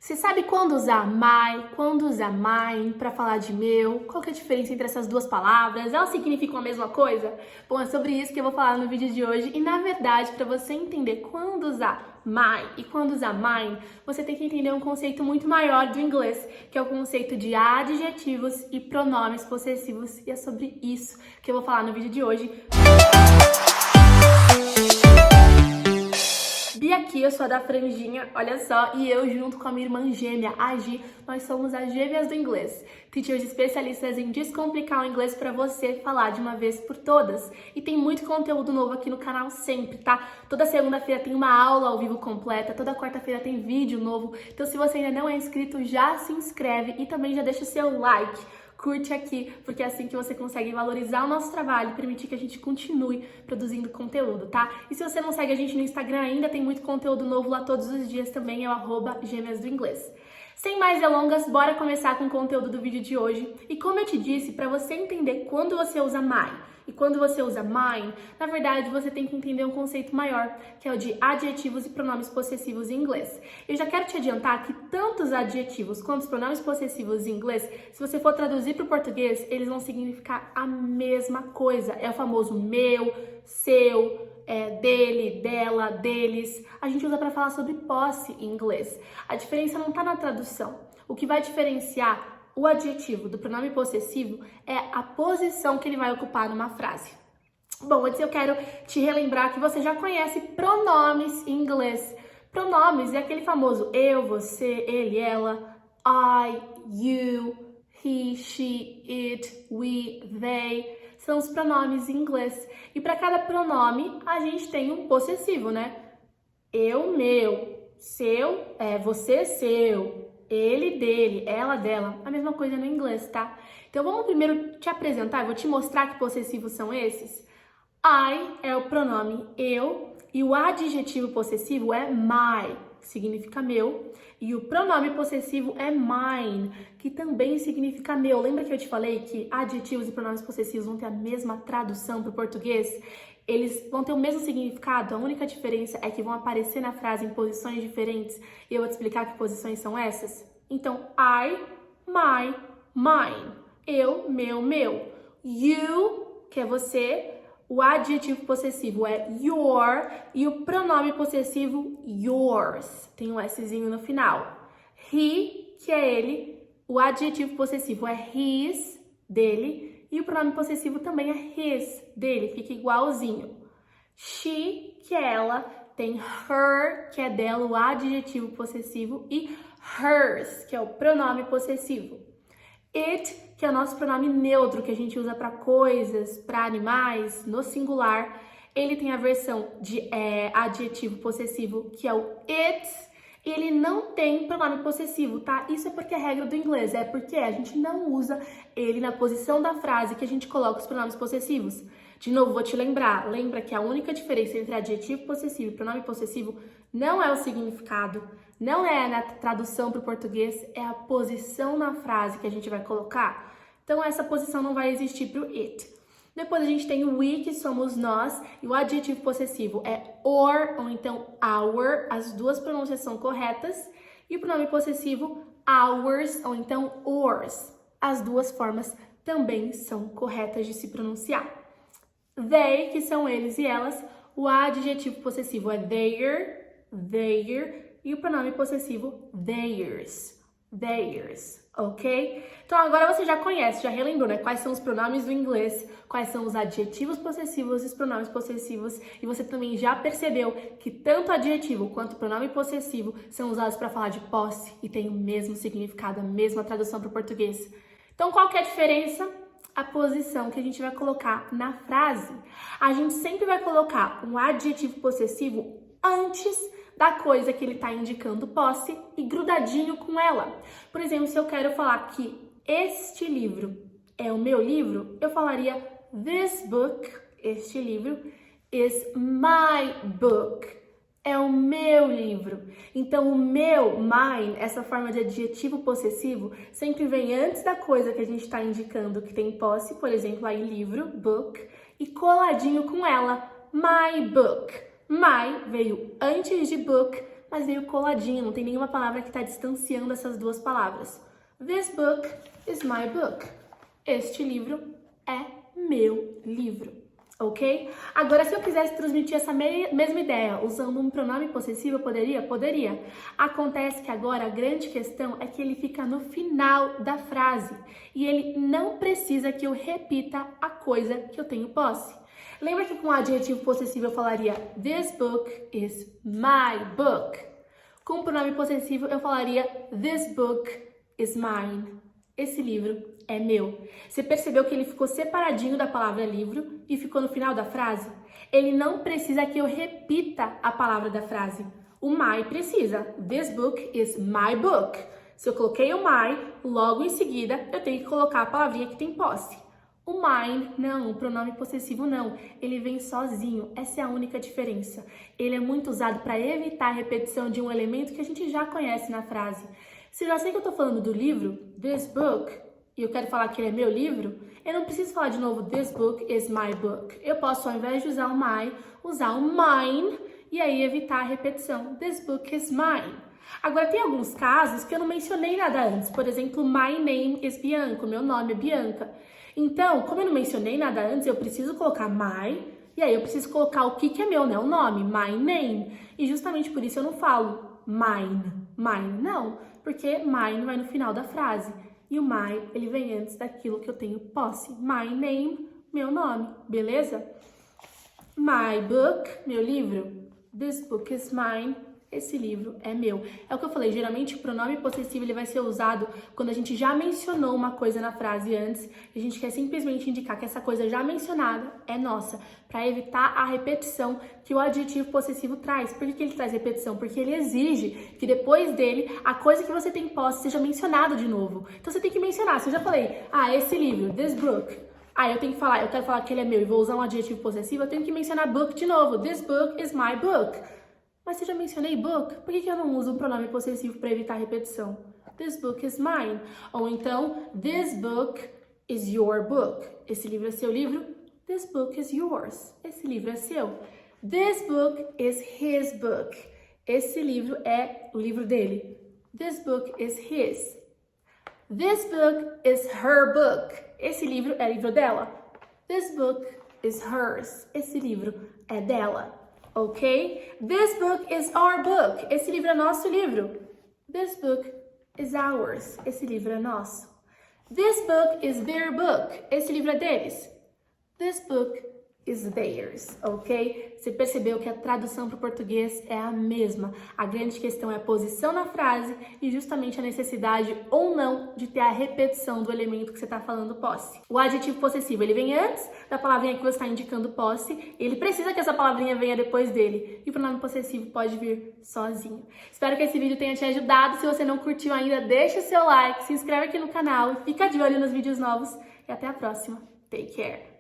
Você sabe quando usar my, quando usar mine para falar de meu? Qual que é a diferença entre essas duas palavras? Elas significam a mesma coisa? Bom, é sobre isso que eu vou falar no vídeo de hoje. E na verdade, para você entender quando usar my e quando usar mine, você tem que entender um conceito muito maior do inglês, que é o conceito de adjetivos e pronomes possessivos. E é sobre isso que eu vou falar no vídeo de hoje. Bia aqui, eu sou a da franjinha, olha só, e eu junto com a minha irmã gêmea, a Gi, nós somos as gêmeas do inglês. Teachers especialistas em descomplicar o inglês para você falar de uma vez por todas. E tem muito conteúdo novo aqui no canal sempre, tá? Toda segunda-feira tem uma aula ao vivo completa, toda quarta-feira tem vídeo novo. Então se você ainda não é inscrito, já se inscreve e também já deixa o seu like. Curte aqui, porque é assim que você consegue valorizar o nosso trabalho e permitir que a gente continue produzindo conteúdo, tá? E se você não segue a gente no Instagram ainda, tem muito conteúdo novo lá todos os dias também, é o @gêmeasdoinglês. Sem mais delongas, bora começar com o conteúdo do vídeo de hoje. E como eu te disse, para você entender quando você usa my e quando você usa mine, na verdade você tem que entender um conceito maior, que é o de adjetivos e pronomes possessivos em inglês. Eu já quero te adiantar que tanto os adjetivos quanto os pronomes possessivos em inglês, se você for traduzir para o português, eles vão significar a mesma coisa. É o famoso meu, seu, dele, dela, deles. A gente usa para falar sobre posse em inglês. A diferença não está na tradução. O que vai diferenciar o adjetivo do pronome possessivo é a posição que ele vai ocupar numa frase. Bom, antes eu quero te relembrar que você já conhece pronomes em inglês. Pronomes é aquele famoso eu, você, ele, ela, I, you, he, she, it, we, they. São os pronomes em inglês. E para cada pronome, a gente tem um possessivo, né? Eu, meu, seu, você, seu, ele, dele, ela, dela. A mesma coisa no inglês, tá? Então vamos primeiro te apresentar, eu vou te mostrar que possessivos são esses. I é o pronome eu e o adjetivo possessivo é my, que significa meu. E o pronome possessivo é mine, que também significa meu. Lembra que eu te falei que adjetivos e pronomes possessivos vão ter a mesma tradução para o português? Eles vão ter o mesmo significado, a única diferença é que vão aparecer na frase em posições diferentes e eu vou te explicar que posições são essas. Então, I, my, mine. Eu, meu. You, que é você. O adjetivo possessivo é your e o pronome possessivo yours. Tem um Szinho no final. He, que é ele. O adjetivo possessivo é his, dele. E o pronome possessivo também é his, dele, fica igualzinho. She, que é ela, tem her, que é dela, o adjetivo possessivo, e hers, que é o pronome possessivo. It, que é o nosso pronome neutro, que a gente usa para coisas, para animais, no singular. Ele tem a versão de adjetivo possessivo, que é o it. Ele não tem pronome possessivo, tá? Isso é porque é regra do inglês, é porque a gente não usa ele na posição da frase que a gente coloca os pronomes possessivos. De novo, vou te lembrar, lembra que a única diferença entre adjetivo possessivo e pronome possessivo não é o significado, não é na tradução para o português, é a posição na frase que a gente vai colocar. Então, essa posição não vai existir para o it. Depois a gente tem o we, que somos nós, e o adjetivo possessivo é or, ou então our, as duas pronúncias são corretas, e o pronome possessivo ours, ou então ours. As duas formas também são corretas de se pronunciar. They, que são eles e elas, o adjetivo possessivo é their, e o pronome possessivo theirs, ok? Então agora você já conhece, já relembrou, né? Quais são os pronomes do inglês, quais são os adjetivos possessivos e os pronomes possessivos, e você também já percebeu que tanto adjetivo quanto pronome possessivo são usados para falar de posse e tem o mesmo significado, a mesma tradução para o português. Então qual que é a diferença? A posição que a gente vai colocar na frase. A gente sempre vai colocar um adjetivo possessivo antes da coisa que ele está indicando posse e grudadinho com ela. Por exemplo, se eu quero falar que este livro é o meu livro, eu falaria this book, este livro, is my book, é o meu livro. Então, o meu, mine, essa forma de adjetivo possessivo, sempre vem antes da coisa que a gente está indicando que tem posse, por exemplo, aí livro, book, e coladinho com ela, my book. My veio antes de book, mas veio coladinho, não tem nenhuma palavra que está distanciando essas duas palavras. This book is my book. Este livro é meu livro, ok? Agora, se eu quisesse transmitir essa mesma ideia usando um pronome possessivo, eu poderia? Poderia. Acontece que agora a grande questão é que ele fica no final da frase e ele não precisa que eu repita a coisa que eu tenho posse. Lembra que com o adjetivo possessivo eu falaria This book is my book. Com o pronome possessivo eu falaria This book is mine. Esse livro é meu. Você percebeu que ele ficou separadinho da palavra livro e ficou no final da frase? Ele não precisa que eu repita a palavra da frase. O my precisa. This book is my book. Se eu coloquei o my, logo em seguida eu tenho que colocar a palavrinha que tem posse. O mine, não, o pronome possessivo não, ele vem sozinho, essa é a única diferença. Ele é muito usado para evitar a repetição de um elemento que a gente já conhece na frase. Se eu já sei que eu estou falando do livro, this book, e eu quero falar que ele é meu livro, eu não preciso falar de novo, this book is my book. Eu posso, ao invés de usar o my, usar o mine, e aí evitar a repetição, this book is mine. Agora, tem alguns casos que eu não mencionei nada antes, por exemplo, my name is Bianca, meu nome é Bianca. Então, como eu não mencionei nada antes, eu preciso colocar my, e aí eu preciso colocar o que é meu, né? O nome, my name. E justamente por isso eu não falo mine, não, porque mine vai no final da frase. E o my, ele vem antes daquilo que eu tenho posse. My name, meu nome, beleza? My book, meu livro. This book is mine. Esse livro é meu. É o que eu falei, geralmente o pronome possessivo ele vai ser usado quando a gente já mencionou uma coisa na frase antes e a gente quer simplesmente indicar que essa coisa já mencionada é nossa, para evitar a repetição que o adjetivo possessivo traz. Por que ele traz repetição? Porque ele exige que depois dele a coisa que você tem posse seja mencionada de novo. Então você tem que mencionar. Se eu já falei, esse livro, this book, eu tenho que falar, eu quero falar que ele é meu e vou usar um adjetivo possessivo, eu tenho que mencionar book de novo. This book is my book. Mas se eu já mencionei book, por que eu não uso um pronome possessivo para evitar a repetição? This book is mine. Ou então, this book is your book. Esse livro é seu livro. This book is yours. Esse livro é seu. This book is his book. Esse livro é o livro dele. This book is his. This book is her book. Esse livro é o livro dela. This book is hers. Esse livro é dela. Ok? This book is our book. Esse livro é nosso livro. This book is ours. Esse livro é nosso. This book is their book. Esse livro é deles. This book is theirs. Ok? Você percebeu que a tradução para o português é a mesma. A grande questão é a posição na frase e justamente a necessidade ou não de ter a repetição do elemento que você está falando posse. O adjetivo possessivo, ele vem antes da palavrinha que você está indicando posse, ele precisa que essa palavrinha venha depois dele. E o pronome possessivo pode vir sozinho. Espero que esse vídeo tenha te ajudado. Se você não curtiu ainda, deixa o seu like, se inscreve aqui no canal e fica de olho nos vídeos novos. E até a próxima. Take care!